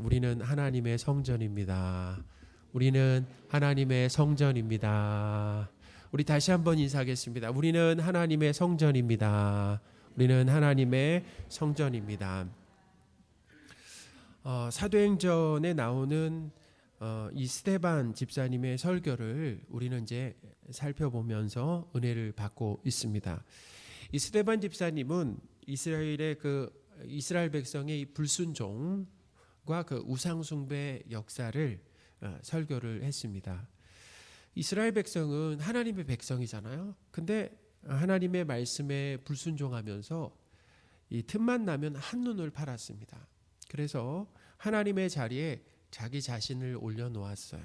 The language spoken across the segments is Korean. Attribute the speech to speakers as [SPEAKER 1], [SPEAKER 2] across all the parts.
[SPEAKER 1] 우리는 하나님의 성전입니다. 우리는 하나님의 성전입니다. 우리 다시 한번 인사하겠습니다. 우리는 하나님의 성전입니다. 우리는 하나님의 성전입니다. 사도행전에 나오는 이 스데반 집사님의 설교를 우리는 이제 살펴보면서 은혜를 받고 있습니다. 이 스데반 집사님은 이스라엘 백성의 이 불순종과 그 우상숭배 역사를 설교를 했습니다. 이스라엘 백성은 하나님의 백성이잖아요. 근데 하나님의 말씀에 불순종하면서 이 틈만 나면 한눈을 팔았습니다. 그래서 하나님의 자리에 자기 자신을 올려놓았어요.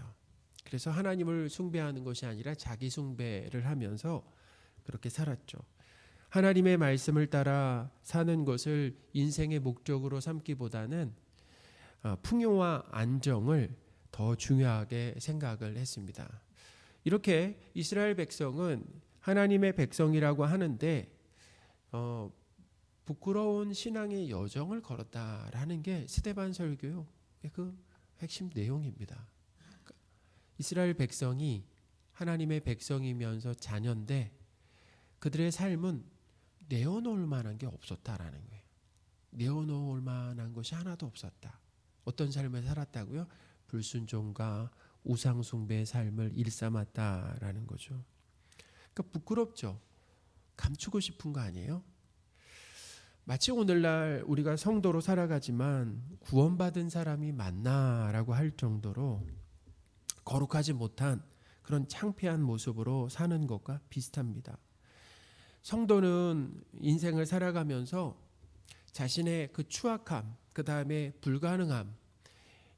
[SPEAKER 1] 그래서 하나님을 숭배하는 것이 아니라 자기 숭배를 하면서 그렇게 살았죠. 하나님의 말씀을 따라 사는 것을 인생의 목적으로 삼기보다는 풍요와 안정을 더 중요하게 생각을 했습니다. 이렇게 이스라엘 백성은 하나님의 백성이라고 하는데 부끄러운 신앙의 여정을 걸었다라는 게 스데반 설교의 그 핵심 내용입니다. 이스라엘 백성이 하나님의 백성이면서 자녀인데 그들의 삶은 내어놓을 만한 게 없었다라는 거예요. 내어놓을 만한 것이 하나도 없었다. 어떤 삶을 살았다고요? 불순종과 우상숭배의 삶을 일삼았다라는 거죠. 그러니까 부끄럽죠. 감추고 싶은 거 아니에요? 마치 오늘날 우리가 성도로 살아가지만 구원받은 사람이 맞나라고 할 정도로 거룩하지 못한 그런 창피한 모습으로 사는 것과 비슷합니다. 성도는 인생을 살아가면서 자신의 그 추악함, 그 다음에 불가능함,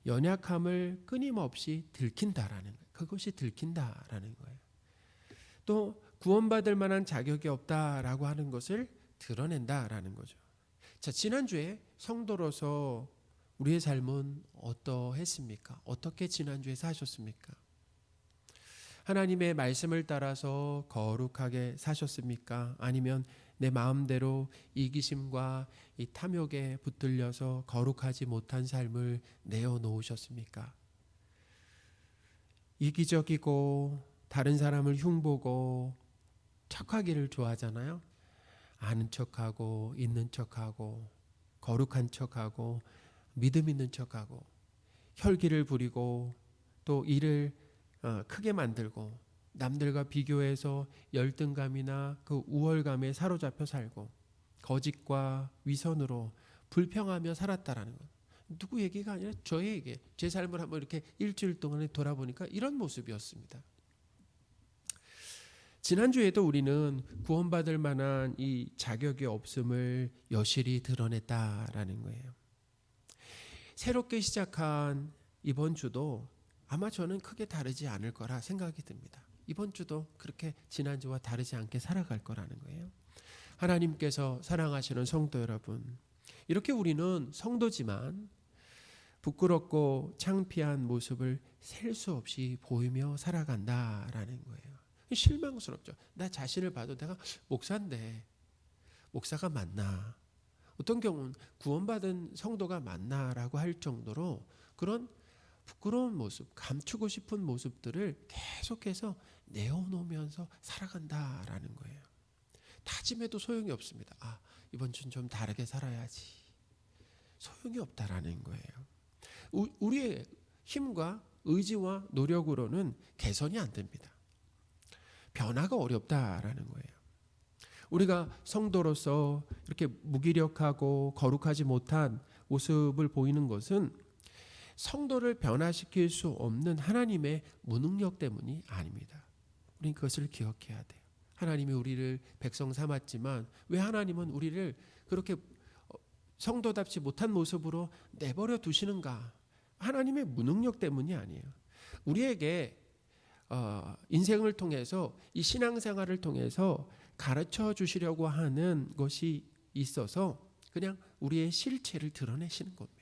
[SPEAKER 1] 연약함을 끊임없이 들킨다라는 거예요. 그것이 들킨다라는 거예요. 또 구원받을 만한 자격이 없다라고 하는 것을 드러낸다라는 거죠. 자, 지난주에 성도로서 우리의 삶은 어떠했습니까? 어떻게 지난주에 사셨습니까? 하나님의 말씀을 따라서 거룩하게 사셨습니까? 아니면 내 마음대로 이기심과 이 탐욕에 붙들려서 거룩하지 못한 삶을 내어놓으셨습니까? 이기적이고 다른 사람을 흉보고 척하기를 좋아하잖아요. 아는 척하고 있는 척하고 거룩한 척하고 믿음 있는 척하고 혈기를 부리고 또 일을 크게 만들고 남들과 비교해서 열등감이나 그 우월감에 사로잡혀 살고 거짓과 위선으로 불평하며 살았다라는 것. 누구 얘기가 아니라 저의 얘기. 제 삶을 한번 이렇게 일주일 동안에 돌아보니까 이런 모습이었습니다. 지난주에도 우리는 구원받을 만한 이 자격이 없음을 여실히 드러냈다라는 거예요. 새롭게 시작한 이번 주도 아마 저는 크게 다르지 않을 거라 생각이 듭니다. 이번 주도 그렇게 지난주와 다르지 않게 살아갈 거라는 거예요. 하나님께서 사랑하시는 성도 여러분, 이렇게 우리는 성도지만 부끄럽고 창피한 모습을 셀 수 없이 보이며 살아간다라는 거예요. 실망스럽죠. 나 자신을 봐도 내가 목사인데 목사가 맞나? 어떤 경우는 구원받은 성도가 맞나라고 할 정도로 그런 부끄러운 모습, 감추고 싶은 모습들을 계속해서 내어놓으면서 살아간다라는 거예요. 다짐해도 소용이 없습니다. 이번 주는 좀 다르게 살아야지. 소용이 없다라는 거예요. 우리의 힘과 의지와 노력으로는 개선이 안 됩니다. 변화가 어렵다라는 거예요. 우리가 성도로서 이렇게 무기력하고 거룩하지 못한 모습을 보이는 것은 성도를 변화시킬 수 없는 하나님의 무능력 때문이 아닙니다. 우리는 그것을 기억해야 돼요. 하나님이 우리를 백성 삼았지만 왜 하나님은 우리를 그렇게 성도답지 못한 모습으로 내버려 두시는가? 하나님의 무능력 때문이 아니에요. 우리에게 인생을 통해서 이 신앙생활을 통해서 가르쳐 주시려고 하는 것이 있어서 그냥 우리의 실체를 드러내시는 겁니다.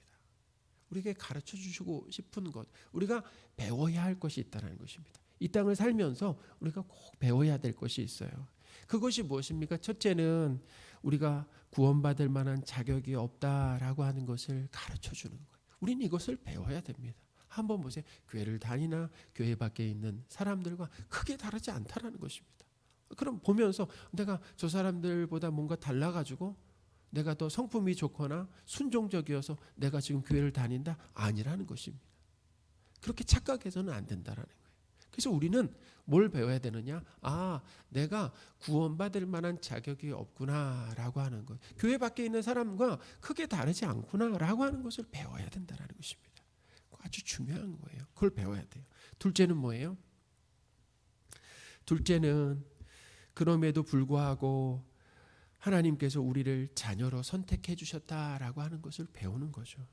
[SPEAKER 1] 우리에게 가르쳐 주시고 싶은 것, 우리가 배워야 할 것이 있다는 것입니다. 이 땅을 살면서 우리가 꼭 배워야 될 것이 있어요. 그것이 무엇입니까? 첫째는 우리가 구원받을 만한 자격이 없다라고 하는 것을 가르쳐 주는 거예요. 우리는 이것을 배워야 됩니다. 한번 보세요. 교회를 다니나 교회 밖에 있는 사람들과 크게 다르지 않다라는 것입니다. 그럼 보면서 내가 저 사람들보다 뭔가 달라가지고 내가 더 성품이 좋거나 순종적이어서 내가 지금 교회를 다닌다? 아니라는 것입니다. 그렇게 착각해서는 안 된다라는 거예요. 그래서 우리는 뭘 배워야 되느냐? 내가 구원받을 만한 자격이 없구나라고 하는 것. 교회 밖에 있는 사람과 크게 다르지 않구나라고 하는 것을 배워야 된다는 것입니다. 아주 중요한 거예요. 그걸 배워야 돼요. 둘째는 뭐예요? 둘째는 그럼에도 불구하고 하나님께서 우리를 자녀로 선택해 주셨다라고 하는 것을 배우는 거죠.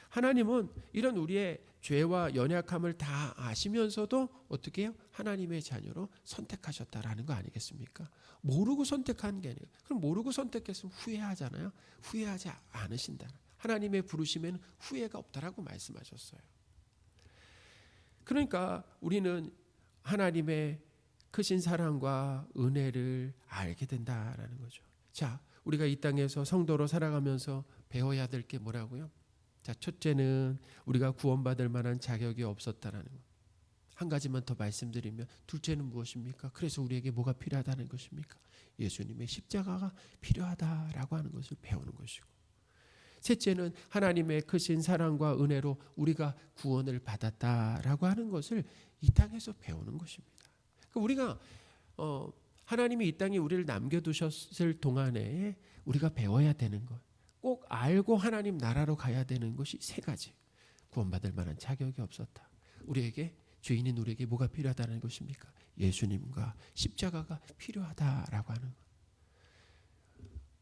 [SPEAKER 1] 하나님은 이런 우리의 죄와 연약함을 다 아시면서도 어떻게 해요? 하나님의 자녀로 선택하셨다라는 거 아니겠습니까? 모르고 선택한 게 아니에요. 그럼 모르고 선택했으면 후회하잖아요. 후회하지 않으신다. 하나님의 부르심에는 후회가 없다라고 말씀하셨어요. 그러니까 우리는 하나님의 크신 사랑과 은혜를 알게 된다라는 거죠. 자, 우리가 이 땅에서 성도로 살아가면서 배워야 될 게 뭐라고요? 자, 첫째는 우리가 구원받을 만한 자격이 없었다라는 것. 한 가지만 더 말씀드리면 둘째는 무엇입니까? 그래서 우리에게 뭐가 필요하다는 것입니까? 예수님의 십자가가 필요하다라고 하는 것을 배우는 것이고, 셋째는 하나님의 크신 사랑과 은혜로 우리가 구원을 받았다라고 하는 것을 이 땅에서 배우는 것입니다. 우리가 하나님이 이 땅에 우리를 남겨두셨을 동안에 우리가 배워야 되는 것, 꼭 알고 하나님 나라로 가야 되는 것이 세 가지. 구원받을 만한 자격이 없었다. 우리에게, 죄인인 우리에게 뭐가 필요하다는 것입니까? 예수님과 십자가가 필요하다라고 하는 것.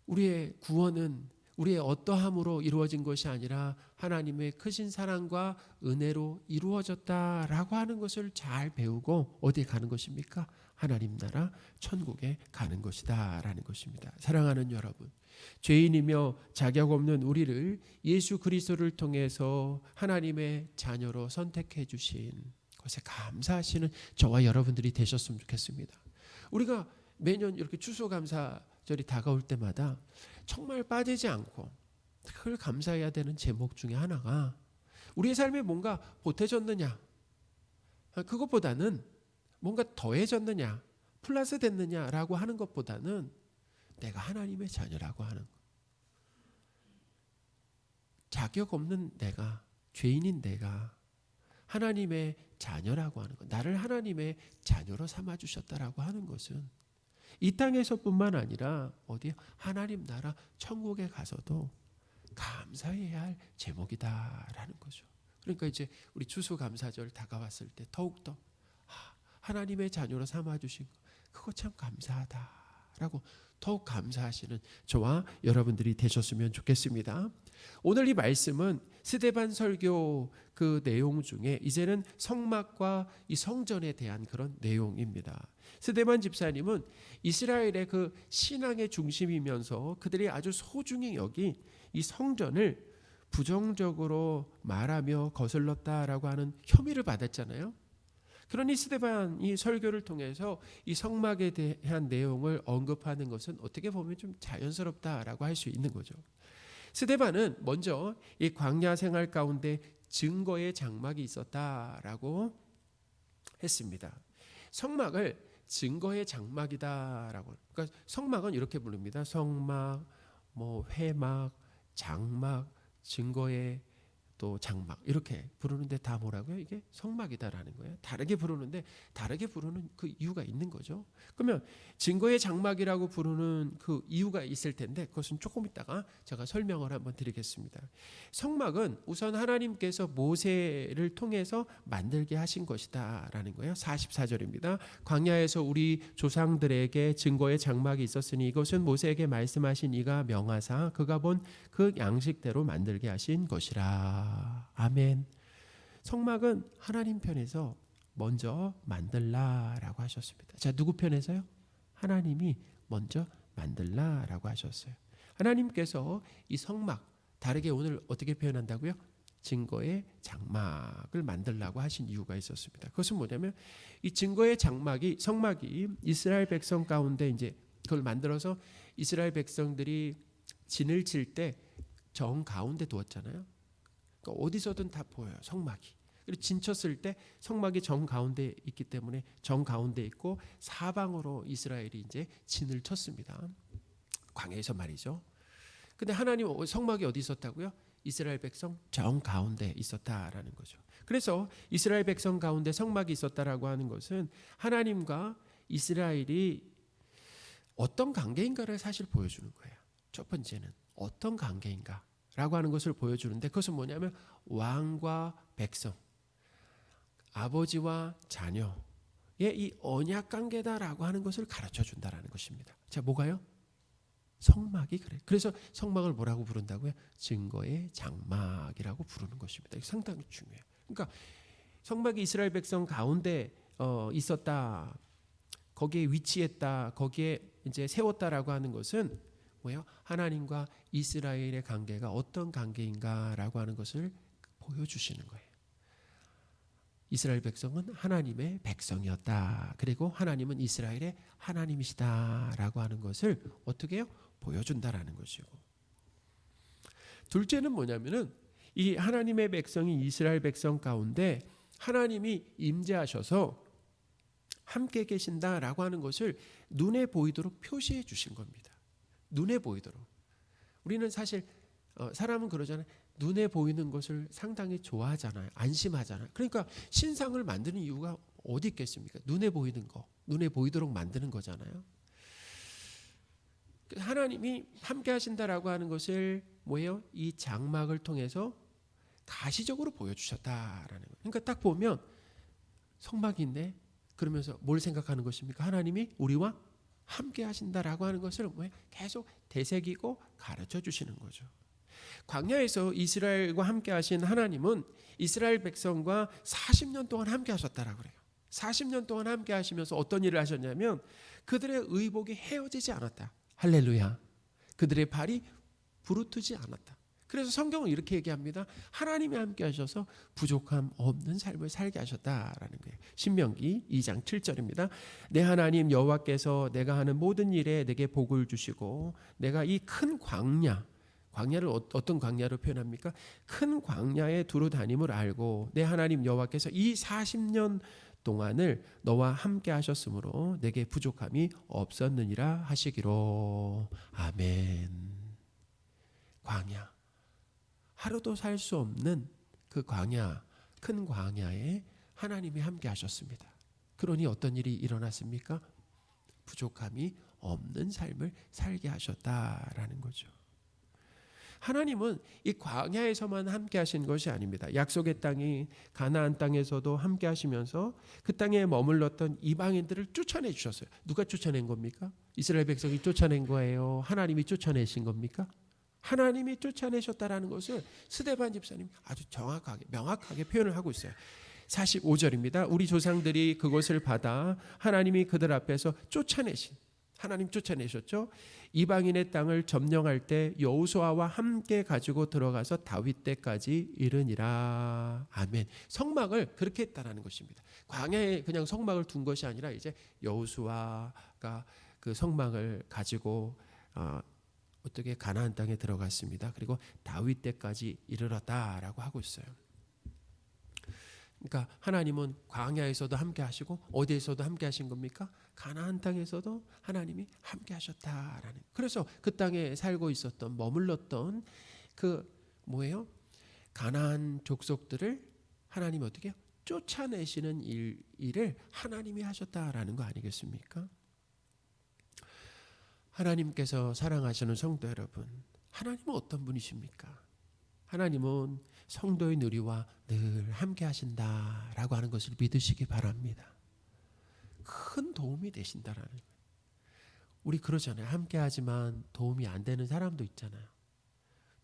[SPEAKER 1] 우리의 구원은 우리의 어떠함으로 이루어진 것이 아니라 하나님의 크신 사랑과 은혜로 이루어졌다라고 하는 것을 잘 배우고 어디에 가는 것입니까? 하나님 나라 천국에 가는 것이다 라는 것입니다. 사랑하는 여러분, 죄인이며 자격 없는 우리를 예수 그리스도를 통해서 하나님의 자녀로 선택해 주신 것에 감사하시는 저와 여러분들이 되셨으면 좋겠습니다. 우리가 매년 이렇게 추수감사절이 다가올 때마다 정말 빠지지 않고 그걸 감사해야 되는 제목 중에 하나가 우리의 삶에 뭔가 보태졌느냐, 그것보다는 뭔가 더해졌느냐, 플러스 됐느냐라고 하는 것보다는 내가 하나님의 자녀라고 하는 것. 자격 없는 내가, 죄인인 내가 하나님의 자녀라고 하는 것, 나를 하나님의 자녀로 삼아주셨다라고 하는 것은 이 땅에서뿐만 아니라 어디요? 하나님 나라 천국에 가서도 감사해야 할 제목이다라는 거죠. 그러니까 이제 우리 추수감사절 다가왔을 때 더욱더 하나님의 자녀로 삼아주신 것, 그거 참 감사하다라고 더욱 감사하시는 저와 여러분들이 되셨으면 좋겠습니다. 오늘 이 말씀은 스데반 설교 그 내용 중에 이제는 성막과 이 성전에 대한 그런 내용입니다. 스데반 집사님은 이스라엘의 그 신앙의 중심이면서 그들이 아주 소중히 여긴 이 성전을 부정적으로 말하며 거슬렀다라고 하는 혐의를 받았잖아요. 그러니 스데반이 설교를 통해서 이 성막에 대한 내용을 언급하는 것은 어떻게 보면 좀 자연스럽다라고 할 수 있는 거죠. 스데반은 먼저 이 광야 생활 가운데 증거의 장막이 있었다라고 했습니다. 성막을 증거의 장막이다라고. 그러니까 성막은 이렇게 부릅니다. 성막, 회막, 장막, 증거의 또 장막 이렇게 부르는데 다 뭐라고요? 이게 성막이다라는 거예요. 다르게 부르는데 다르게 부르는 그 이유가 있는 거죠. 그러면 증거의 장막이라고 부르는 그 이유가 있을 텐데 그것은 조금 있다가 제가 설명을 한번 드리겠습니다. 성막은 우선 하나님께서 모세를 통해서 만들게 하신 것이다라는 거예요. 44절입니다. 광야에서 우리 조상들에게 증거의 장막이 있었으니 이것은 모세에게 말씀하신 이가 명하사 그가 본 그 양식대로 만들게 하신 것이라. 아멘. 성막은 하나님 편에서 먼저 만들라라고 하셨습니다. 자, 누구 편에서요? 하나님이 먼저 만들라라고 하셨어요. 하나님께서 이 성막, 다르게 오늘 어떻게 표현한다고요? 증거의 장막을 만들라고 하신 이유가 있었습니다. 그것은 뭐냐면 이 증거의 장막이, 성막이 이스라엘 백성 가운데 이제 그걸 만들어서 이스라엘 백성들이 진을 칠 때 정 가운데 두었잖아요. 그러니까 어디서든 다 보여요. 성막이. 그리고 진쳤을 때 성막이 정 가운데 있기 때문에 정 가운데 있고 사방으로 이스라엘이 이제 진을 쳤습니다. 광야에서 말이죠. 근데 하나님 성막이 어디 있었다고요? 이스라엘 백성 정 가운데 있었다라는 거죠. 그래서 이스라엘 백성 가운데 성막이 있었다라고 하는 것은 하나님과 이스라엘이 어떤 관계인가를 사실 보여주는 거예요. 첫 번째는 어떤 관계인가라고 하는 것을 보여주는데 그것은 뭐냐면 왕과 백성, 아버지와 자녀의 이 언약 관계다라고 하는 것을 가르쳐 준다라는 것입니다. 자, 뭐가요? 성막이 그래. 그래서 성막을 뭐라고 부른다고요? 증거의 장막이라고 부르는 것입니다. 이게 상당히 중요해요. 그러니까 성막이 이스라엘 백성 가운데 있었다. 거기에 위치했다. 거기에 이제 세웠다라고 하는 것은 뭐예요? 하나님과 이스라엘의 관계가 어떤 관계인가라고 하는 것을 보여주시는 거예요. 이스라엘 백성은 하나님의 백성이었다. 그리고 하나님은 이스라엘의 하나님이시다라고 하는 것을 어떻게 해요? 보여준다라는 것이고. 둘째는 뭐냐면은 이 하나님의 백성이 이스라엘 백성 가운데 하나님이 임재하셔서 함께 계신다라고 하는 것을 눈에 보이도록 표시해 주신 겁니다. 눈에 보이도록. 우리는 사실 사람은 그러잖아요. 눈에 보이는 것을 상당히 좋아하잖아요. 안심하잖아요. 그러니까 신상을 만드는 이유가 어디 있겠습니까? 눈에 보이는 거, 눈에 보이도록 만드는 거잖아요. 하나님이 함께 하신다라고 하는 것을 뭐예요? 이 장막을 통해서 가시적으로 보여주셨다라는 거예요. 그러니까 딱 보면 성막이 있네. 그러면서 뭘 생각하는 것입니까? 하나님이 우리와 함께 하신다라고 하는 것을 계속 되새기고 가르쳐 주시는 거죠. 광야에서 이스라엘과 함께 하신 하나님은 이스라엘 백성과 40년 동안 함께 하셨다라고 그래요. 40년 동안 함께 하시면서 어떤 일을 하셨냐면 그들의 의복이 헤어지지 않았다. 할렐루야. 그들의 발이 부르트지 않았다. 그래서 성경은 이렇게 얘기합니다. 하나님이 함께 하셔서 부족함 없는 삶을 살게 하셨다라는 거예요. 신명기 2장 7절입니다. 내 하나님 여호와께서 내가 하는 모든 일에 내게 복을 주시고 내가 이 큰 광야를 어떤 광야로 표현합니까? 큰 광야에 두루 다님을 알고 내 하나님 여호와께서 이 40년 동안을 너와 함께 하셨으므로 내게 부족함이 없었느니라 하시기로. 아멘. 광야. 하루도 살 수 없는 그 광야, 큰 광야에 하나님이 함께 하셨습니다. 그러니 어떤 일이 일어났습니까? 부족함이 없는 삶을 살게 하셨다라는 거죠. 하나님은 이 광야에서만 함께 하신 것이 아닙니다. 약속의 땅인 가나안 땅에서도 함께 하시면서 그 땅에 머물렀던 이방인들을 쫓아내 주셨어요. 누가 쫓아낸 겁니까? 이스라엘 백성이 쫓아낸 거예요? 하나님이 쫓아내신 겁니까? 하나님이 쫓아내셨다라는 것을 스데반 집사님 아주 정확하게 명확하게 표현을 하고 있어요. 45절입니다. 우리 조상들이 그것을 받아 하나님이 그들 앞에서 쫓아내신, 하나님 쫓아내셨죠. 이방인의 땅을 점령할 때 여호수아와 함께 가지고 들어가서 다윗 때까지 이르니라. 아멘. 성막을 그렇게 했다라는 것입니다. 광야에 그냥 성막을 둔 것이 아니라 이제 여호수아가 그 성막을 가지고 어떻게 가나안 땅에 들어갔습니다. 그리고 다윗 때까지 이르렀다라고 하고 있어요. 그러니까 하나님은 광야에서도 함께 하시고 어디에서도 함께 하신 겁니까? 가나안 땅에서도 하나님이 함께 하셨다라는. 그래서 그 땅에 살고 있었던 머물렀던 그 뭐예요? 가나안 족속들을 하나님이 어떻게 해요? 쫓아내시는 일을 하나님이 하셨다라는 거 아니겠습니까? 하나님께서 사랑하시는 성도 여러분, 하나님은 어떤 분이십니까? 하나님은 성도의 누리와 늘 함께 하신다라고 하는 것을 믿으시기 바랍니다. 큰 도움이 되신다라는 거예요. 우리 그러잖아요. 함께 하지만 도움이 안 되는 사람도 있잖아요.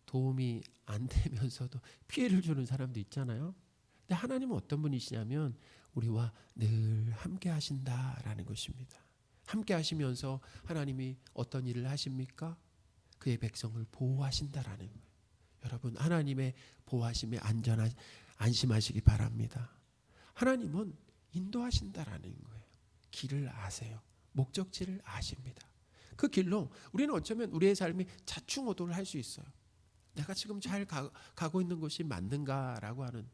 [SPEAKER 1] 도움이 안 되면서도 피해를 주는 사람도 있잖아요. 근데 하나님은 어떤 분이시냐면 우리와 늘 함께 하신다라는 것입니다. 함께 하시면서 하나님이 어떤 일을 하십니까? 그의 백성을 보호하신다라는 거예요. 여러분, 하나님의 보호하심에 안심하시기 바랍니다. 하나님은 인도하신다라는 거예요. 길을 아세요. 목적지를 아십니다. 그 길로 우리는 어쩌면 우리의 삶이 자충우돌을 할 수 있어요. 내가 지금 잘 가고 있는 것이 맞는가라고 하는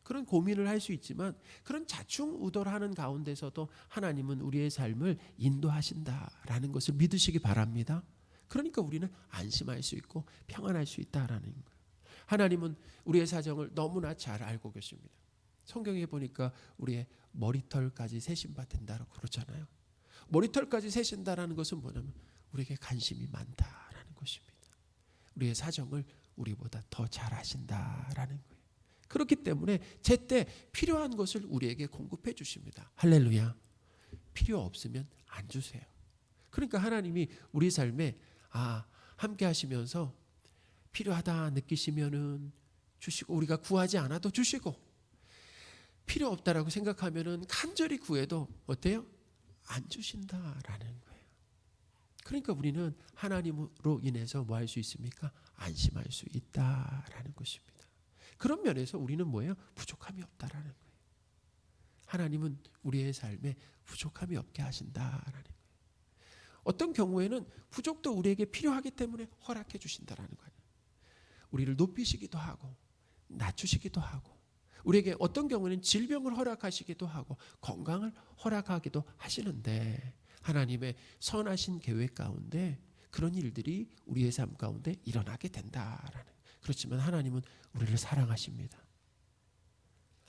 [SPEAKER 1] 그런 고민을 할 수 있지만, 그런 좌충우돌하는 가운데서도 하나님은 우리의 삶을 인도하신다라는 것을 믿으시기 바랍니다. 그러니까 우리는 안심할 수 있고 평안할 수 있다라는 거예요. 하나님은 우리의 사정을 너무나 잘 알고 계십니다. 성경에 보니까 우리의 머리털까지 세신바 된다고 그러잖아요. 머리털까지 세신다라는 것은 뭐냐면 우리에게 관심이 많다라는 것입니다. 우리의 사정을 우리보다 더 잘 아신다라는 거예요. 그렇기 때문에 제때 필요한 것을 우리에게 공급해 주십니다. 할렐루야. 필요 없으면 안 주세요. 그러니까 하나님이 우리 삶에 함께 하시면서 필요하다 느끼시면은 주시고, 우리가 구하지 않아도 주시고, 필요 없다라고 생각하면은 간절히 구해도 어때요? 안 주신다라는 거예요. 그러니까 우리는 하나님으로 인해서 뭐 할 수 있습니까? 안심할 수 있다라는 것입니다. 그런 면에서 우리는 뭐예요? 부족함이 없다라는 거예요. 하나님은 우리의 삶에 부족함이 없게 하신다라는 거예요. 어떤 경우에는 부족도 우리에게 필요하기 때문에 허락해 주신다라는 거예요. 우리를 높이시기도 하고 낮추시기도 하고, 우리에게 어떤 경우에는 질병을 허락하시기도 하고 건강을 허락하기도 하시는데, 하나님의 선하신 계획 가운데 그런 일들이 우리의 삶 가운데 일어나게 된다라는. 그렇지만 하나님은 우리를 사랑하십니다.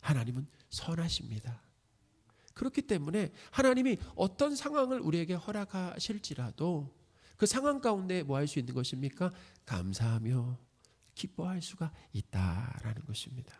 [SPEAKER 1] 하나님은 선하십니다. 그렇기 때문에 하나님이 어떤 상황을 우리에게 허락하실지라도 그 상황 가운데 뭐 할 수 있는 것입니까? 감사하며 기뻐할 수가 있다라는 것입니다.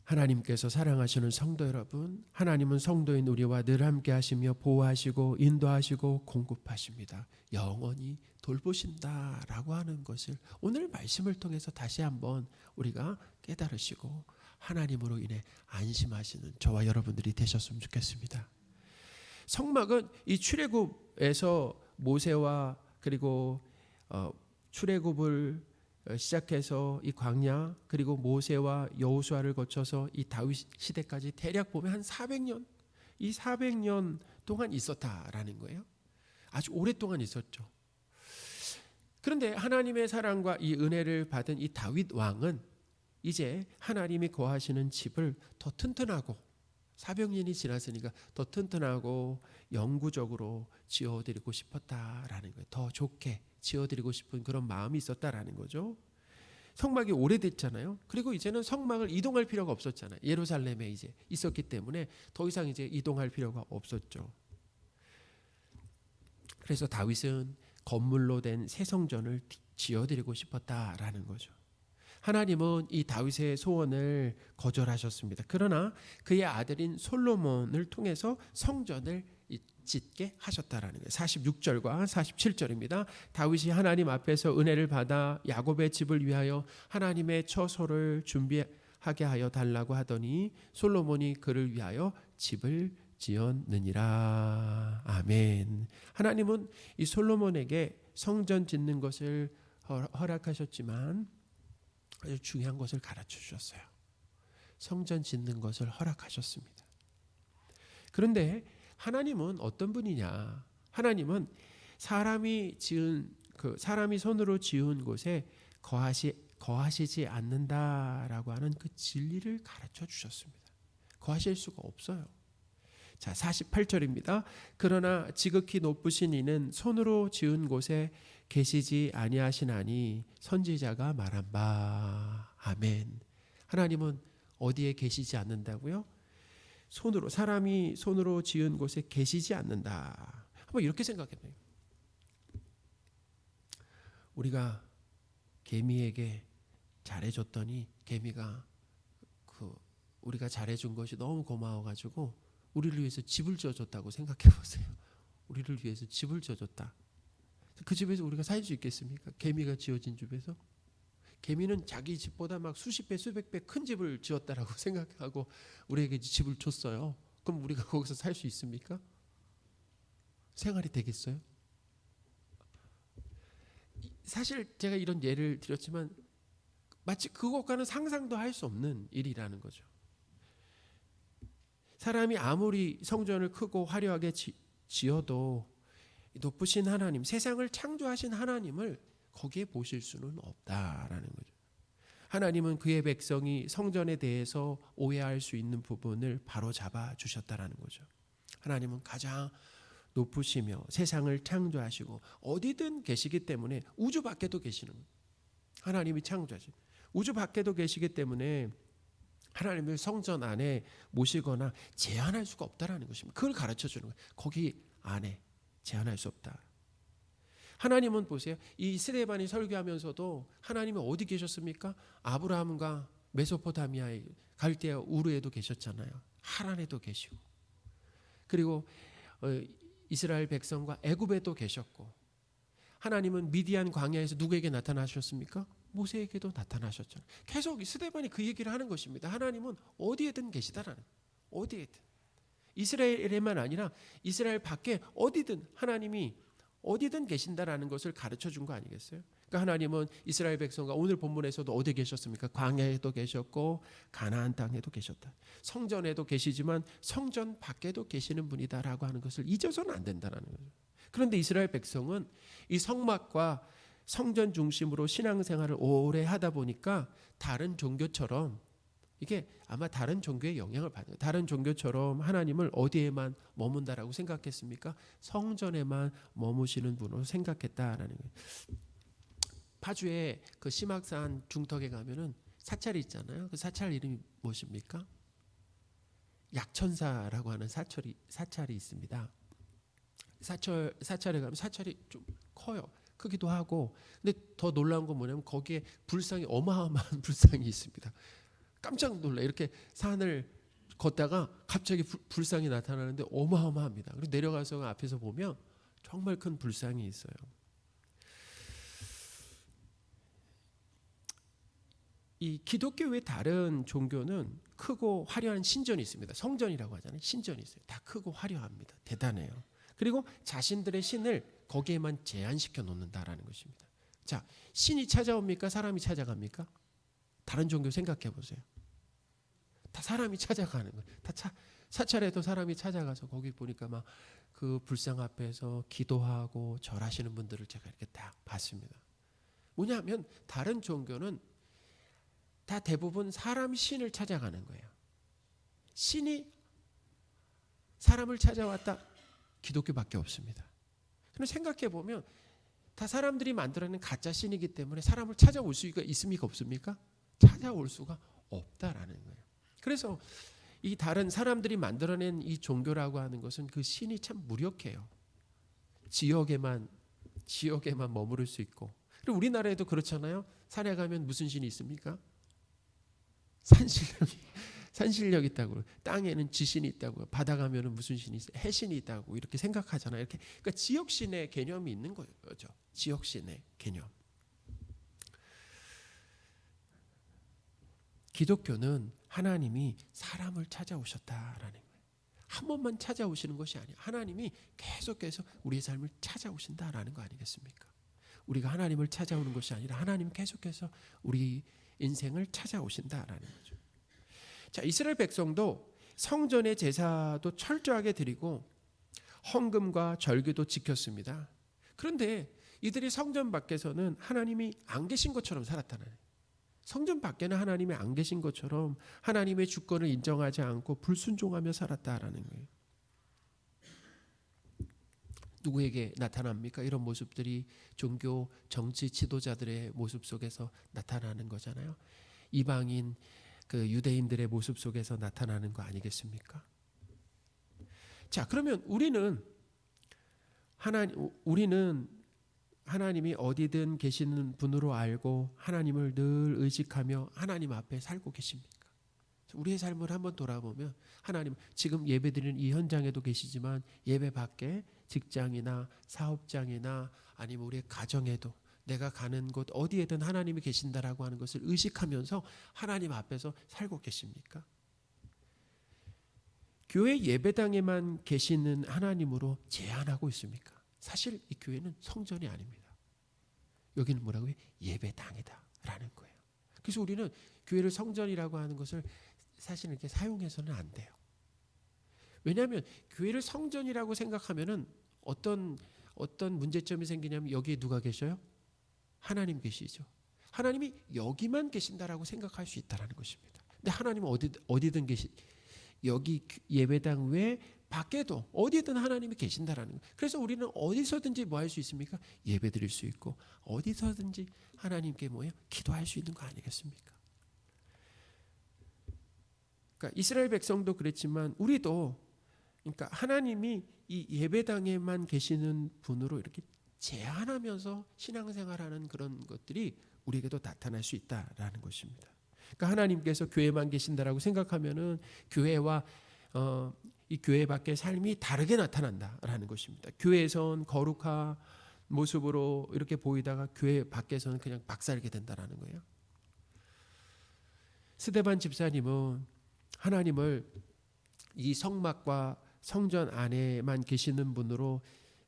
[SPEAKER 1] 하나님께서 사랑하시는 성도 여러분, 하나님은 성도인 우리와 늘 함께 하시며 보호하시고 인도하시고 공급하십니다. 영원히 돌보신다라고 하는 것을 오늘 말씀을 통해서 다시 한번 우리가 깨달으시고 하나님으로 인해 안심하시는 저와 여러분들이 되셨으면 좋겠습니다. 성막은 이 출애굽에서 모세와 그리고 출애굽을 시작해서 이 광야, 그리고 모세와 여호수아를 거쳐서 이 다윗 시대까지 대략 보면 한 400년, 이 400년 동안 있었다라는 거예요. 아주 오랫동안 있었죠. 그런데 하나님의 사랑과 이 은혜를 받은 이 다윗 왕은 이제 하나님이 거하시는 집을 더 튼튼하고, 400년이 지났으니까 더 튼튼하고 영구적으로 지어드리고 싶었다라는 거예요. 더 좋게 지어드리고 싶은 그런 마음이 있었다라는 거죠. 성막이 오래됐잖아요. 그리고 이제는 성막을 이동할 필요가 없었잖아요. 예루살렘에 이제 있었기 때문에 더 이상 이제 이동할 필요가 없었죠. 그래서 다윗은 건물로 된 새 성전을 지어드리고 싶었다라는 거죠. 하나님은 이 다윗의 소원을 거절하셨습니다. 그러나 그의 아들인 솔로몬을 통해서 성전을 짓게 하셨다라는 거예요. 46절과 47절입니다. 다윗이 하나님 앞에서 은혜를 받아 야곱의 집을 위하여 하나님의 처소를 준비하게 하여 달라고 하더니 솔로몬이 그를 위하여 집을 지었느니라. 아멘. 하나님은 이 솔로몬에게 성전 짓는 것을 허락하셨지만 아주 중요한 것을 가르쳐 주셨어요. 성전 짓는 것을 허락하셨습니다. 그런데 하나님은 어떤 분이냐? 하나님은 사람이 손으로 지은 곳에 거하시지 않는다라고 하는 그 진리를 가르쳐 주셨습니다. 거하실 수가 없어요. 자, 48절입니다. 그러나 지극히 높으신 이는 손으로 지은 곳에 계시지 아니하시나니 선지자가 말한 바. 아멘. 하나님은 어디에 계시지 않는다고요? 사람이 손으로 지은 곳에 계시지 않는다. 한번 이렇게 생각해봐요. 우리가 개미에게 잘해줬더니 개미가 우리가 잘해준 것이 너무 고마워가지고 우리를 위해서 집을 지어줬다고 생각해보세요. 우리를 위해서 집을 지어줬다. 그 집에서 우리가 살 수 있겠습니까? 개미가 지어진 집에서? 개미는 자기 집보다 막 수십 배, 수백 배 큰 집을 지었다라고 생각하고 우리에게 집을 줬어요. 그럼 우리가 거기서 살 수 있습니까? 생활이 되겠어요? 사실 제가 이런 예를 드렸지만 마치 그것과는 상상도 할 수 없는 일이라는 거죠. 사람이 아무리 성전을 크고 화려하게 지어도 높으신 하나님, 세상을 창조하신 하나님을 거기에 보실 수는 없다라는 거죠. 하나님은 그의 백성이 성전에 대해서 오해할 수 있는 부분을 바로 잡아 주셨다라는 거죠. 하나님은 가장 높으시며 세상을 창조하시고 어디든 계시기 때문에 우주 밖에도 계시는 거예요. 하나님이 창조하신 우주 밖에도 계시기 때문에 하나님을 성전 안에 모시거나 제한할 수가 없다라는 것입니다. 그걸 가르쳐 주는 거예요. 거기 안에 제한할 수 없다. 하나님은 보세요. 이 스데반이 설교하면서도 하나님이 어디 계셨습니까? 아브라함과 메소포타미아의 갈대아 우르에도 계셨잖아요. 하란에도 계시고, 그리고 이스라엘 백성과 애굽에도 계셨고, 하나님은 미디안 광야에서 누구에게 나타나셨습니까? 모세에게도 나타나셨잖아요. 계속 스데반이 그 얘기를 하는 것입니다. 하나님은 어디에든 계시다라는, 어디에든, 이스라엘에만 아니라 이스라엘 밖에 어디든 하나님이 어디든 계신다라는 것을 가르쳐 준 거 아니겠어요? 그러니까 하나님은 이스라엘 백성과 오늘 본문에서도 어디 계셨습니까? 광야에도 계셨고 가나안 땅에도 계셨다. 성전에도 계시지만 성전 밖에도 계시는 분이다라고 하는 것을 잊어서는 안 된다라는 거죠. 그런데 이스라엘 백성은 이 성막과 성전 중심으로 신앙생활을 오래 하다 보니까 다른 종교처럼, 이게 아마 다른 종교의 영향을 받는 거예요. 다른 종교처럼 하나님을 어디에만 머문다라고 생각했습니까? 성전에만 머무시는 분으로 생각했다라는 거예요. 파주에 그 심악산 중턱에 가면은 사찰이 있잖아요. 그 사찰 이름이 무엇입니까? 약천사라고 하는 사찰이 있습니다. 사찰에 가면 사찰이 좀 커요. 크기도 하고. 근데 더 놀라운 건 뭐냐면 거기에 불상이, 어마어마한 불상이 있습니다. 깜짝 놀라. 이렇게 산을 걷다가 갑자기 불상이 나타나는데 어마어마합니다. 그리고 내려가서 앞에서 보면 정말 큰 불상이 있어요. 이 기독교 외 다른 종교는 크고 화려한 신전이 있습니다. 성전이라고 하잖아요. 신전이 있어요. 다 크고 화려합니다. 대단해요. 그리고 자신들의 신을 거기에만 제한시켜 놓는다라는 것입니다. 자, 신이 찾아옵니까? 사람이 찾아갑니까? 다른 종교 생각해 보세요. 다 사람이 찾아가는 거예요. 다 사찰에도 사람이 찾아가서 거기 보니까 막 그 불상 앞에서 기도하고 절하시는 분들을 제가 이렇게 딱 봤습니다. 뭐냐면 다른 종교는 다 대부분 사람 신을 찾아가는 거예요. 신이 사람을 찾아왔다. 기독교밖에 없습니다. 그럼 생각해 보면 다 사람들이 만들어낸 가짜 신이기 때문에 사람을 찾아올 수가 있습니까? 없습니까? 찾아올 수가 없다라는 거예요. 그래서 이 다른 사람들이 만들어낸 이 종교라고 하는 것은 그 신이 참 무력해요. 지역에만 머무를 수 있고. 그리고 우리나라에도 그렇잖아요. 산에 가면 무슨 신이 있습니까? 산신령이 있다고. 땅에는 지신이 있다고. 바다 가면은 무슨 신이 있어요? 해신이 있다고. 이렇게 생각하잖아요. 이렇게. 그러니까 지역신의 개념이 있는 거죠. 지역신의 개념. 기독교는 하나님이 사람을 찾아오셨다라는 거예요. 한 번만 찾아오시는 것이 아니에요. 하나님이 계속해서 우리의 삶을 찾아오신다라는 거 아니겠습니까? 우리가 하나님을 찾아오는 것이 아니라 하나님 계속해서 우리 인생을 찾아오신다라는 거죠. 자, 이스라엘 백성도 성전의 제사도 철저하게 드리고 헌금과 절기도 지켰습니다. 그런데 이들이 성전 밖에서는 하나님이 안 계신 것처럼 살았다는 거예요. 성전 밖에는 하나님이 안 계신 것처럼 하나님의 주권을 인정하지 않고 불순종하며 살았다라는 거예요. 누구에게 나타납니까? 이런 모습들이 종교 정치 지도자들의 모습 속에서 나타나는 거잖아요. 이방인 그 유대인들의 모습 속에서 나타나는 거 아니겠습니까? 자, 그러면 우리는 하나님이 어디든 계시는 분으로 알고 하나님을 늘 의식하며 하나님 앞에 살고 계십니까? 우리의 삶을 한번 돌아보면 하나님, 지금 예배드리는 이 현장에도 계시지만 예배 밖에 직장이나 사업장이나 아니면 우리의 가정에도 내가 가는 곳 어디에든 하나님이 계신다라고 하는 것을 의식하면서 하나님 앞에서 살고 계십니까? 교회 예배당에만 계시는 하나님으로 제한하고 있습니까? 사실 이 교회는 성전이 아닙니다. 여기는 뭐라고요? 예배당이다라는 거예요. 그래서 우리는 교회를 성전이라고 하는 것을 사실 이렇게 사용해서는 안 돼요. 왜냐하면 교회를 성전이라고 생각하면은 어떤 어떤 문제점이 생기냐면 여기에 누가 계셔요? 하나님 계시죠. 하나님이 여기만 계신다라고 생각할 수 있다는 것입니다. 근데 하나님은 어디든 여기 예배당 외에 밖에도 어디든 하나님이 계신다라는 거예요. 그래서 우리는 어디서든지 뭐 할 수 있습니까? 예배 드릴 수 있고 어디서든지 하나님께 뭐예요? 기도할 수 있는 거 아니겠습니까? 그러니까 이스라엘 백성도 그랬지만 우리도 그러니까 하나님이 이 예배당에만 계시는 분으로 이렇게 제한하면서 신앙생활하는 그런 것들이 우리에게도 나타날 수 있다라는 것입니다. 그러니까 하나님께서 교회만 계신다라고 생각하면은 교회와 이 교회 밖의 삶이 다르게 나타난다라는 것입니다. 교회에선 거룩한 모습으로 이렇게 보이다가 교회 밖에서는 그냥 박살게 된다라는 거예요. 스데반 집사님은 하나님을 이 성막과 성전 안에만 계시는 분으로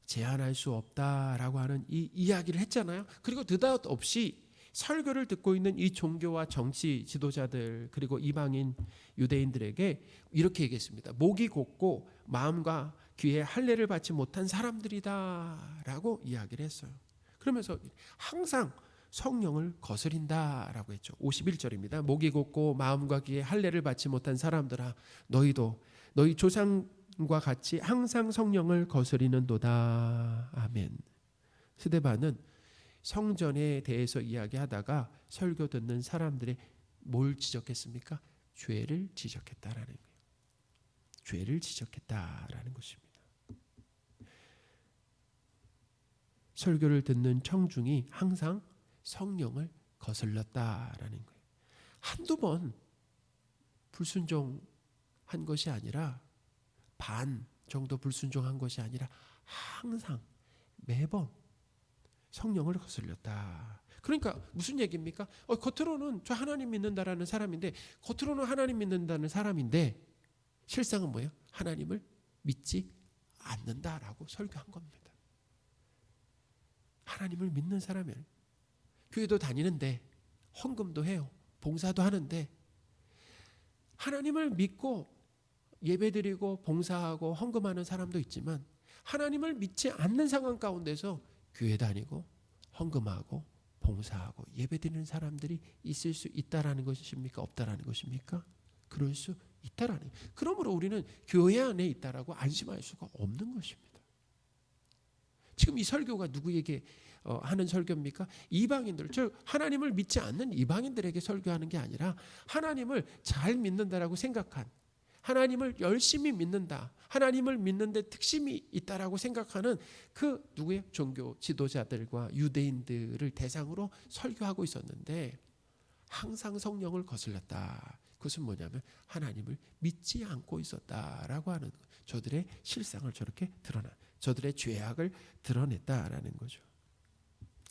[SPEAKER 1] 제한할 수 없다라고 하는 이 이야기를 했잖아요. 그리고 느닷없이 설교를 듣고 있는 이 종교와 정치 지도자들 그리고 이방인 유대인들에게 이렇게 얘기했습니다. 목이 곧고 마음과 귀에 할례를 받지 못한 사람들이다라고 이야기를 했어요. 그러면서 항상 성령을 거스린다라고 했죠. 51절입니다. 목이 곧고 마음과 귀에 할례를 받지 못한 사람들아 너희도 너희 조상과 같이 항상 성령을 거스리는도다. 아멘. 스데반은 성전에 대해서 이야기하다가 설교 듣는 사람들의 뭘 지적했습니까? 죄를 지적했다라는 거예요. 죄를 지적했다라는 것입니다. 설교를 듣는 청중이 항상 성령을 거슬렀다라는 거예요. 한두 번 불순종한 것이 아니라 반 정도 불순종한 것이 아니라 항상 매번 성령을 거슬렸다. 그러니까 무슨 얘기입니까? 겉으로는 저 하나님 믿는다라는 사람인데 겉으로는 하나님 믿는다는 사람인데 실상은 뭐예요? 하나님을 믿지 않는다라고 설교한 겁니다. 하나님을 믿는 사람이에요. 교회도 다니는데 헌금도 해요. 봉사도 하는데 하나님을 믿고 예배드리고 봉사하고 헌금하는 사람도 있지만 하나님을 믿지 않는 상황 가운데서 교회 다니고 헌금하고 봉사하고 예배드리는 사람들이 있을 수 있다라는 것입니까? 없다라는 것입니까? 그럴 수 있다라는 거예요. 그러므로 우리는 교회 안에 있다라고 안심할 수가 없는 것입니다. 지금 이 설교가 누구에게 하는 설교입니까? 이방인들, 즉 하나님을 믿지 않는 이방인들에게 설교하는 게 아니라 하나님을 잘 믿는다라고 생각한 하나님을 열심히 믿는다. 하나님을 믿는데 특심이 있다라고 생각하는 그 누구의 종교 지도자들과 유대인들을 대상으로 설교하고 있었는데 항상 성령을 거슬렀다. 그것은 뭐냐면 하나님을 믿지 않고 있었다라고 하는 저들의 실상을 저렇게 저들의 죄악을 드러냈다라는 거죠.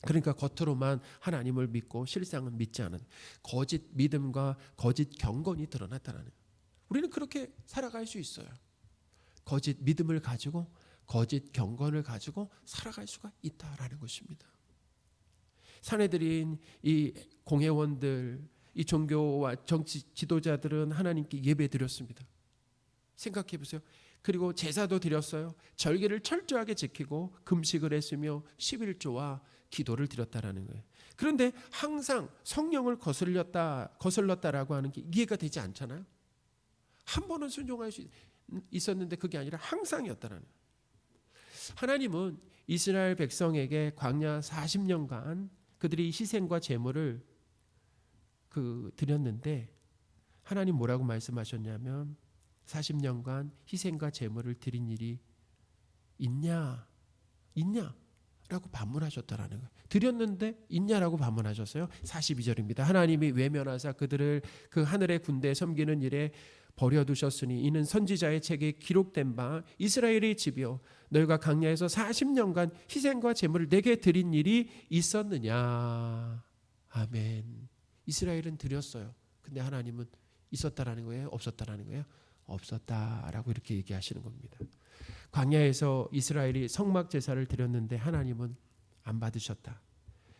[SPEAKER 1] 그러니까 겉으로만 하나님을 믿고 실상은 믿지 않은 거짓 믿음과 거짓 경건이 드러났다는 거예요. 우리는 그렇게 살아갈 수 있어요. 거짓 믿음을 가지고 거짓 경건을 가지고 살아갈 수가 있다라는 것입니다. 사내들인 이 공회원들, 이 종교와 정치 지도자들은 하나님께 예배 드렸습니다. 생각해 보세요. 그리고 제사도 드렸어요. 절기를 철저하게 지키고 금식을 했으며 11조와 기도를 드렸다라는 거예요. 그런데 항상 성령을 거슬렀다라고 하는 게 이해가 되지 않잖아요. 한 번은 순종할 수 있었는데 그게 아니라 항상이었다는 거예요. 하나님은 이스라엘 백성에게 광야 40년간 그들이 희생과 제물을 드렸는데 하나님 뭐라고 말씀하셨냐면 40년간 희생과 제물을 드린 일이 있냐 라고 반문하셨다라는 거예요. 드렸는데 있냐라고 반문하셨어요. 42절입니다. 하나님이 외면하사 그들을 그 하늘의 군대에 섬기는 일에 버려두셨으니 이는 선지자의 책에 기록된 바 이스라엘의 집이여 너희가 광야에서 40년간 희생과 제물을 내게 드린 일이 있었느냐. 아멘. 이스라엘은 드렸어요. 근데 하나님은 있었다라는 거예요? 없었다라는 거예요? 없었다라고 이렇게 얘기하시는 겁니다. 광야에서 이스라엘이 성막 제사를 드렸는데 하나님은 안 받으셨다.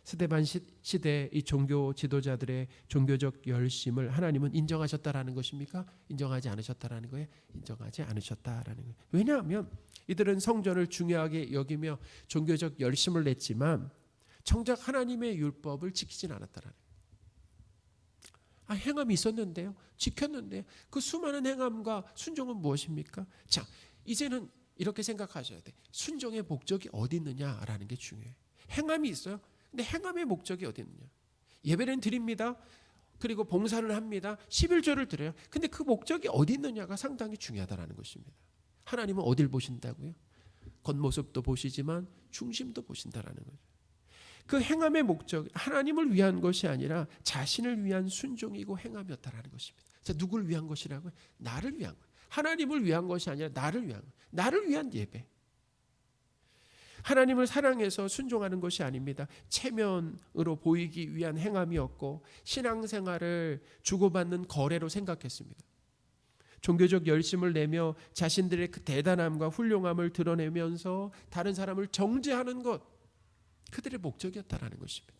[SPEAKER 1] 스데반 시대 이 종교 지도자들의 종교적 열심을 하나님은 인정하셨다라는 것입니까? 인정하지 않으셨다라는 거예요? 인정하지 않으셨다라는 거예요. 왜냐하면 이들은 성전을 중요하게 여기며 종교적 열심을 냈지만 정작 하나님의 율법을 지키진 않았다라는 거예요. 행함이 있었는데요. 지켰는데요. 그 수많은 행함과 순종은 무엇입니까? 자, 이제는 이렇게 생각하셔야 돼. 순종의 목적이 어디 있느냐라는 게 중요해요. 행함이 있어요. 근데 행함의 목적이 어디 있느냐? 예배는 드립니다. 그리고 봉사를 합니다. 11조를 드려요. 근데 그 목적이 어디 있느냐가 상당히 중요하다는 것입니다. 하나님은 어딜 보신다고요? 겉모습도 보시지만 중심도 보신다는 거죠. 그 행함의 목적, 하나님을 위한 것이 아니라 자신을 위한 순종이고 행함이었다는 것입니다. 자, 누구를 위한 것이라고요? 나를 위한 거예요. 하나님을 위한 것이 아니라 나를 위한 거예요. 나를 위한 예배. 하나님을 사랑해서 순종하는 것이 아닙니다. 체면으로 보이기 위한 행함이었고 신앙생활을 주고받는 거래로 생각했습니다. 종교적 열심을 내며 자신들의 그 대단함과 훌륭함을 드러내면서 다른 사람을 정죄하는 것, 그들의 목적이었다라는 것입니다.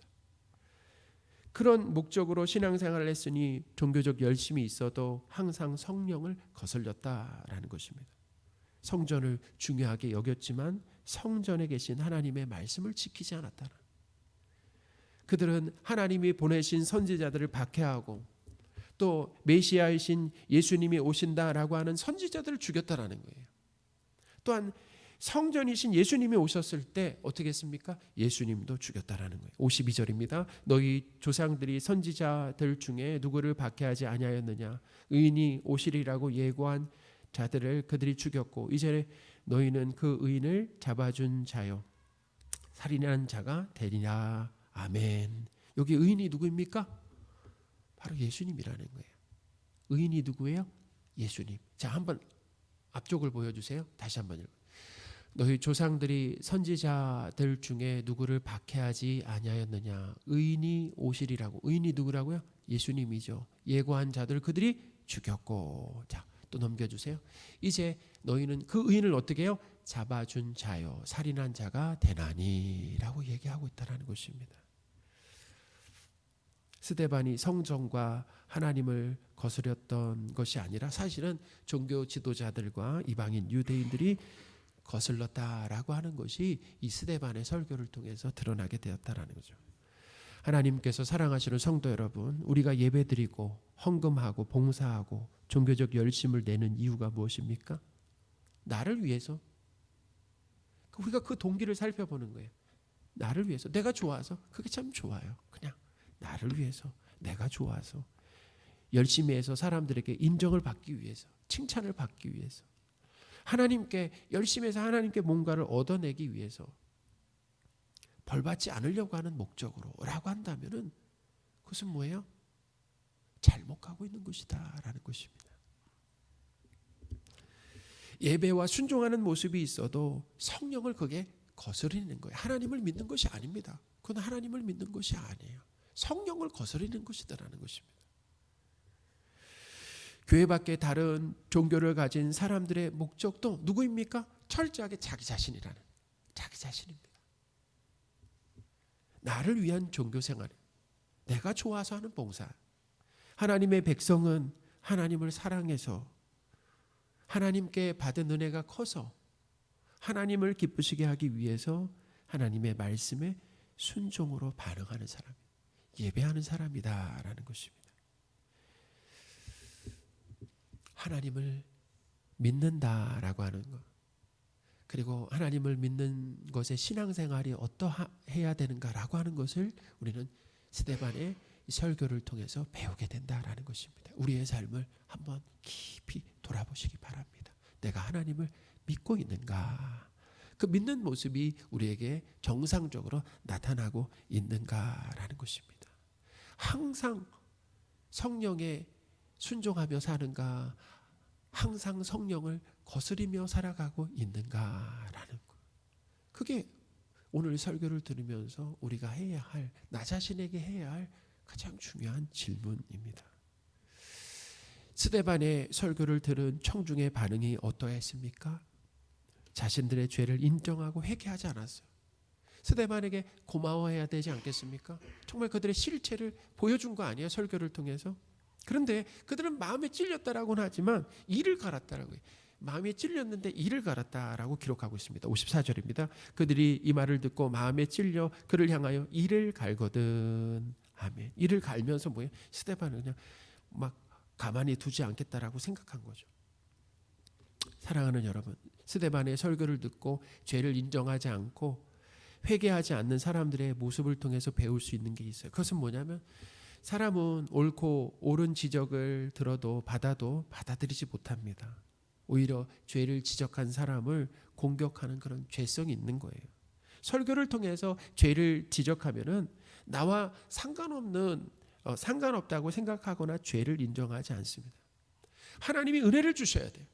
[SPEAKER 1] 그런 목적으로 신앙생활을 했으니 종교적 열심이 있어도 항상 성령을 거슬렸다라는 것입니다. 성전을 중요하게 여겼지만 성전에 계신 하나님의 말씀을 지키지 않았다. 그들은 하나님이 보내신 선지자들을 박해하고 또 메시아이신 예수님이 오신다라고 하는 선지자들을 죽였다라는 거예요. 또한 성전이신 예수님이 오셨을 때 어떻게 했습니까? 예수님도 죽였다라는 거예요. 52절입니다. 너희 조상들이 선지자들 중에 누구를 박해하지 아니하였느냐? 의인이 오시리라고 예고한 자들을 그들이 죽였고 이제 너희는 그 의인을 잡아준 자요 살인한 자가 되리라. 아멘. 여기 의인이 누구입니까? 바로 예수님이라는 거예요. 의인이 누구예요? 예수님. 자, 한번 앞쪽을 보여주세요. 다시 한번 읽어요. 너희 조상들이 선지자들 중에 누구를 박해하지 아니하였느냐? 의인이 오시리라고. 의인이 누구라고요? 예수님이죠. 예고한 자들 그들이 죽였고. 자, 또 넘겨주세요. 이제 너희는 그 의인을 어떻게 해요? 잡아준 자요 살인한 자가 되나니라고 얘기하고 있다는 것입니다. 스데반이 성전과 하나님을 거스렸던 것이 아니라 사실은 종교 지도자들과 이방인 유대인들이 거슬렀다라고 하는 것이 이 스데반의 설교를 통해서 드러나게 되었다라는 거죠. 하나님께서 사랑하시는 성도 여러분, 우리가 예배드리고 헌금하고 봉사하고 종교적 열심을 내는 이유가 무엇입니까? 나를 위해서. 우리가 그 동기를 살펴보는 거예요. 나를 위해서. 내가 좋아서. 그게 참 좋아요. 그냥 나를 위해서. 내가 좋아서. 열심히 해서 사람들에게 인정을 받기 위해서. 칭찬을 받기 위해서. 하나님께 열심히 해서 하나님께 뭔가를 얻어내기 위해서. 벌받지 않으려고 하는 목적으로 라고 한다면은 그것은 뭐예요? 잘못 가고 있는 것이다 라는 것입니다. 예배와 순종하는 모습이 있어도 성령을 그게 거스르는 거예요. 하나님을 믿는 것이 아닙니다. 그건 하나님을 믿는 것이 아니에요. 성령을 거스르는 것이다라는 것입니다. 교회 밖에 다른 종교를 가진 사람들의 목적도 누구입니까? 철저하게 자기 자신이라는, 자기 자신입니다. 나를 위한 종교 생활, 내가 좋아서 하는 봉사. 하나님의 백성은 하나님을 사랑해서 하나님께 받은 은혜가 커서 하나님을 기쁘시게 하기 위해서 하나님의 말씀에 순종으로 반응하는 사람, 예배하는 사람이다라는 것입니다. 하나님을 믿는다라고 하는 것, 그리고 하나님을 믿는 것의 신앙생활이 어떠해야 되는가라고 하는 것을 우리는 스데반의 설교를 통해서 배우게 된다라는 것입니다. 우리의 삶을 한번 깊이 돌아보시기 바랍니다. 내가 하나님을 믿고 있는가? 그 믿는 모습이 우리에게 정상적으로 나타나고 있는가라는 것입니다. 항상 성령에 순종하며 사는가? 항상 성령을 거스리며 살아가고 있는가라는 것. 그게 오늘 설교를 들으면서 우리가 해야 할, 나 자신에게 해야 할 가장 중요한 질문입니다. 스데반의 설교를 들은 청중의 반응이 어떠했습니까? 자신들의 죄를 인정하고 회개하지 않았어요. 스데반에게 고마워해야 되지 않겠습니까? 정말 그들의 실체를 보여준 거 아니에요? 설교를 통해서. 그런데 그들은 마음에 찔렸다라고는 하지만 이를 갈았다라고 해요. 마음에 찔렸는데 이를 갈았다라고 기록하고 있습니다. 54절입니다. 그들이 이 말을 듣고 마음에 찔려 그를 향하여 이를 갈거든. 아멘. 이를 갈면서 뭐예요? 스데반은 그냥 막 가만히 두지 않겠다라고 생각한 거죠. 사랑하는 여러분, 스데반의 설교를 듣고 죄를 인정하지 않고 회개하지 않는 사람들의 모습을 통해서 배울 수 있는 게 있어요. 그것은 뭐냐면 사람은 옳고 옳은 지적을 들어도 받아도 받아들이지 못합니다. 오히려 죄를 지적한 사람을 공격하는 그런 죄성이 있는 거예요. 설교를 통해서 죄를 지적하면은 나와 상관없다고 생각하거나 죄를 인정하지 않습니다. 하나님이 은혜를 주셔야 돼요.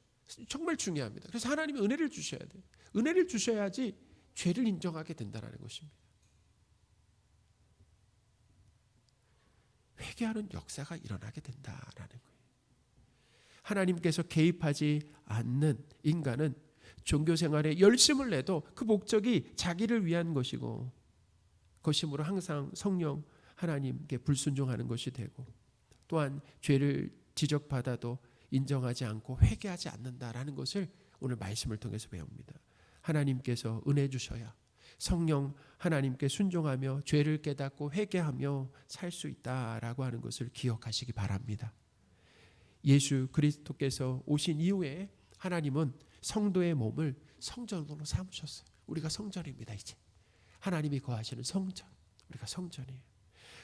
[SPEAKER 1] 정말 중요합니다. 그래서 하나님이 은혜를 주셔야 돼요. 은혜를 주셔야지 죄를 인정하게 된다는 것입니다. 회개하는 역사가 일어나게 된다라는 거예요. 하나님께서 개입하지 않는 인간은 종교 생활에 열심을 내도 그 목적이 자기를 위한 것이고 그것이므로 항상 성령 하나님께 불순종하는 것이 되고 또한 죄를 지적받아도 인정하지 않고 회개하지 않는다라는 것을 오늘 말씀을 통해서 배웁니다. 하나님께서 은혜 주셔야 성령 하나님께 순종하며 죄를 깨닫고 회개하며 살 수 있다라고 하는 것을 기억하시기 바랍니다. 예수 그리스도께서 오신 이후에 하나님은 성도의 몸을 성전으로 삼으셨어요. 우리가 성전입니다. 이제 하나님이 거하시는 성전, 우리가 성전이에요.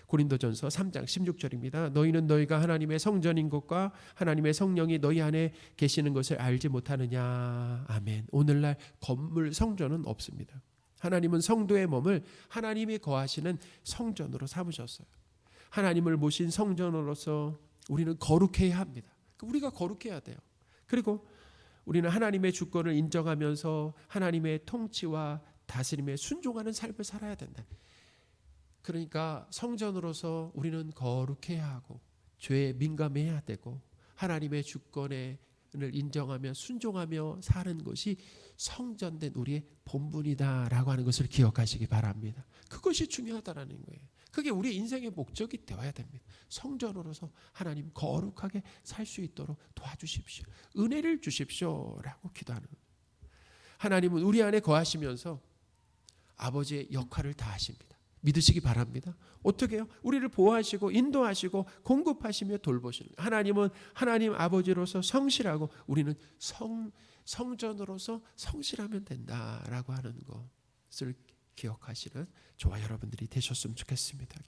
[SPEAKER 1] 고린도전서 3장 16절입니다. 너희는 너희가 하나님의 성전인 것과 하나님의 성령이 너희 안에 계시는 것을 알지 못하느냐. 아멘. 오늘날 건물 성전은 없습니다. 하나님은 성도의 몸을 하나님이 거하시는 성전으로 삼으셨어요. 하나님을 모신 성전으로서 우리는 거룩해야 합니다. 우리가 거룩해야 돼요. 그리고 우리는 하나님의 주권을 인정하면서 하나님의 통치와 다스림에 순종하는 삶을 살아야 된다. 그러니까 성전으로서 우리는 거룩해야 하고 죄에 민감해야 되고 하나님의 주권을 인정하며 순종하며 사는 것이 성전된 우리의 본분이다라고 하는 것을 기억하시기 바랍니다. 그것이 중요하다라는 거예요. 그게 우리 인생의 목적이 되어야 됩니다. 성전으로서 하나님 거룩하게 살 수 있도록 도와주십시오. 은혜를 주십시오라고 기도하는 거예요. 하나님은 우리 안에 거하시면서 아버지의 역할을 다 하십니다. 믿으시기 바랍니다. 어떻게 해요? 우리를 보호하시고 인도하시고 공급하시며 돌보시는 하나님은 하나님 아버지로서 성실하고 우리는 성전으로서 성실하면 된다라고 하는 것을 기억하시는 저와 여러분들이 되셨으면 좋겠습니다.